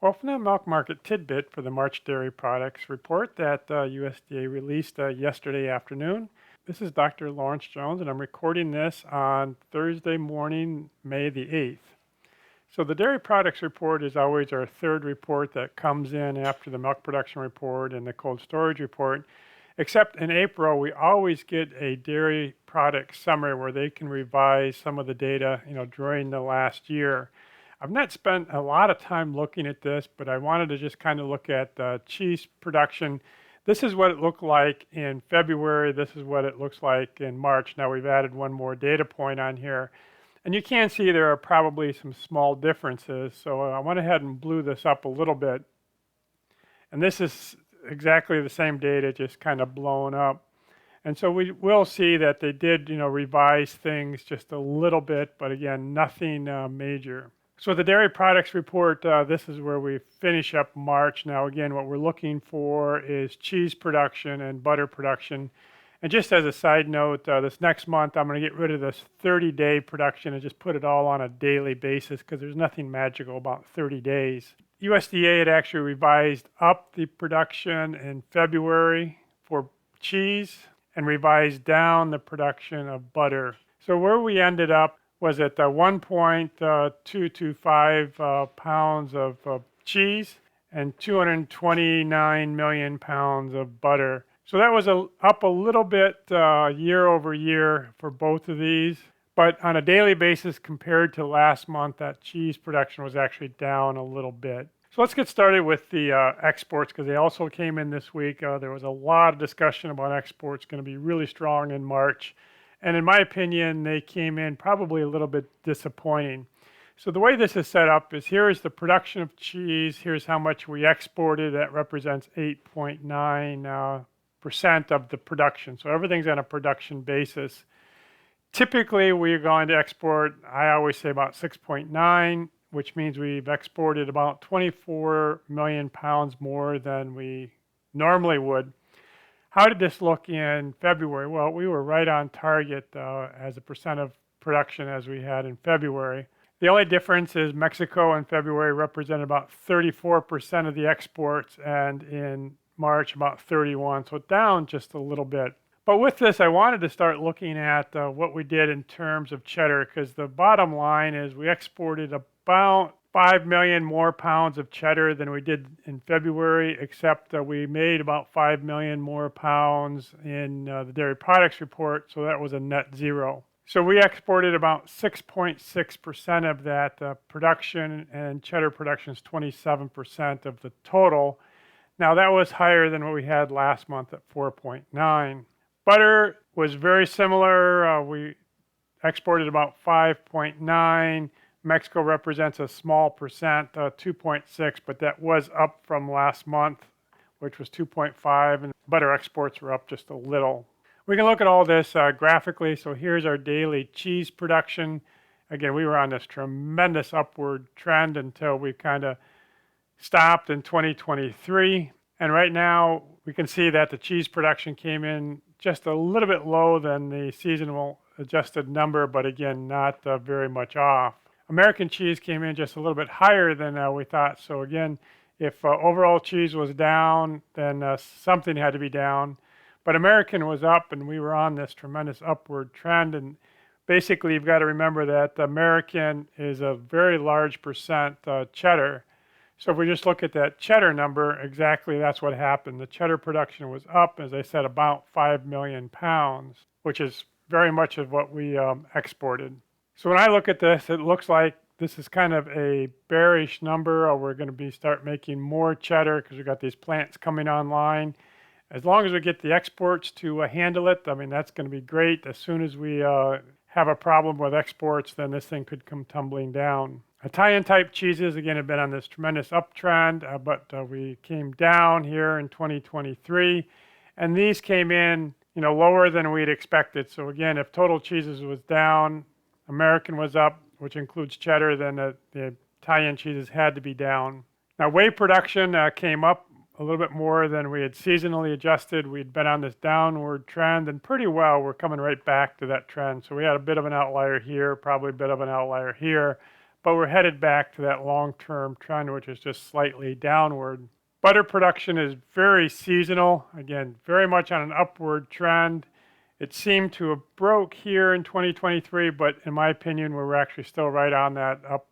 Well, from the milk market tidbit for the March dairy products report that USDA released yesterday afternoon. This is Dr. Lawrence Jones, and I'm recording this on Thursday morning, May the 8th. So the dairy products report is always our third report that comes in after the milk production report and the cold storage report. Except in April, we always get a dairy product summary where they can revise some of the data, during the last year. I've not spent a lot of time looking at this, but I wanted to just kind of look at cheese production. This is what it looked like in February. This is what it looks like in March. Now we've added one more data point on here. And you can see there are probably some small differences. So I went ahead and blew this up a little bit. And this is exactly the same data, just kind of blown up. And so we will see that they did, revise things just a little bit, but again, nothing major. So the dairy products report, this is where we finish up March. Now, again, what we're looking for is cheese production and butter production. And just as a side note, this next month, I'm going to get rid of this 30-day production and just put it all on a daily basis because there's nothing magical about 30 days. USDA had actually revised up the production in February for cheese and revised down the production of butter. So where we ended up was at 1.225 pounds of cheese and 229 million pounds of butter. So that was up a little bit year over year for both of these. But on a daily basis compared to last month, that cheese production was actually down a little bit. So let's get started with the exports because they also came in this week. There was a lot of discussion about exports, going to be really strong in March. And in my opinion, they came in probably a little bit disappointing. So the way this is set up is here is the production of cheese. Here's how much we exported. That represents 8.9% of the production. So everything's on a production basis. Typically, we're going to export, I always say about 6.9, which means we've exported about 24 million pounds more than we normally would. How did this look in February? Well, we were right on target as a percent of production as we had in February. The only difference is Mexico in February represented about 34% of the exports, and in March about 31%, so down just a little bit. But with this, I wanted to start looking at what we did in terms of cheddar, because the bottom line is we exported about 5 million more pounds of cheddar than we did in February, except we made about 5 million more pounds in the dairy products report, so that was a net zero. So we exported about 6.6% of that production, and cheddar production is 27% of the total. Now that was higher than what we had last month at 4.9. Butter was very similar. We exported about 5.9. Mexico represents a small percent, 2.6, but that was up from last month, which was 2.5, and butter exports were up just a little. We can look at all this graphically. So here's our daily cheese production. Again, we were on this tremendous upward trend until we kind of stopped in 2023. And right now, we can see that the cheese production came in just a little bit low than the seasonal adjusted number, but again, not very much off. American cheese came in just a little bit higher than we thought. So again, if overall cheese was down, then something had to be down. But American was up, and we were on this tremendous upward trend. And basically, you've got to remember that American is a very large percent cheddar. So if we just look at that cheddar number, exactly that's what happened. The cheddar production was up, as I said, about 5 million pounds, which is very much of what we exported. So when I look at this, it looks like this is kind of a bearish number. We're going to start making more cheddar because we've got these plants coming online. As long as we get the exports to handle it, I mean, that's going to be great. As soon as we have a problem with exports, then this thing could come tumbling down. Italian type cheeses, again, have been on this tremendous uptrend, but we came down here in 2023. And these came in, lower than we'd expected. So again, if total cheeses was down, American was up, which includes cheddar, then the Italian cheeses had to be down. Now, whey production came up a little bit more than we had seasonally adjusted. We'd been on this downward trend, and pretty well, we're coming right back to that trend. So we had a bit of an outlier here, probably a bit of an outlier here, but we're headed back to that long-term trend, which is just slightly downward. Butter production is very seasonal, again, very much on an upward trend. It seemed to have broke here in 2023, but in my opinion, we were actually still right on that up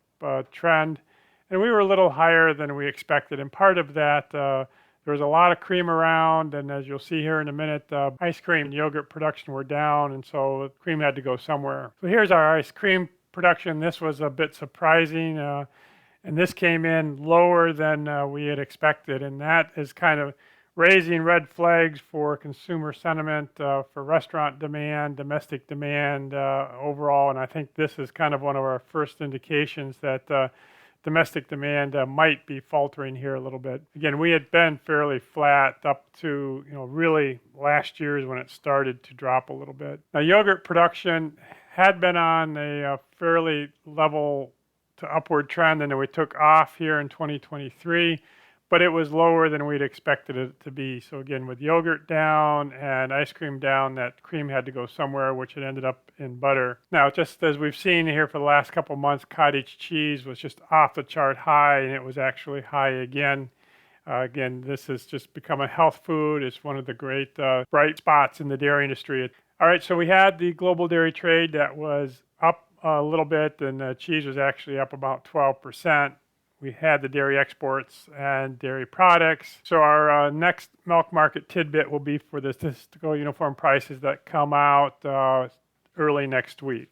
trend. And we were a little higher than we expected. And part of that, there was a lot of cream around. And as you'll see here in a minute, ice cream and yogurt production were down. And so cream had to go somewhere. So here's our ice cream production. This was a bit surprising. And this came in lower than we had expected. And that is kind of raising red flags for consumer sentiment, for restaurant demand, domestic demand overall. And I think this is kind of one of our first indications that domestic demand might be faltering here a little bit. Again, we had been fairly flat up to, really last year's when it started to drop a little bit. Now, yogurt production had been on a fairly level to upward trend, and then we took off here in 2023. But it was lower than we'd expected it to be. So again, with yogurt down and ice cream down, that cream had to go somewhere, which it ended up in butter. Now, just as we've seen here for the last couple of months, cottage cheese was just off the chart high, and it was actually high again. Again, this has just become a health food. It's one of the great bright spots in the dairy industry. All right, so we had the global dairy trade that was up a little bit, and cheese was actually up about 12%. We had the dairy exports and dairy products. So our next milk market tidbit will be for the statistical uniform prices that come out early next week.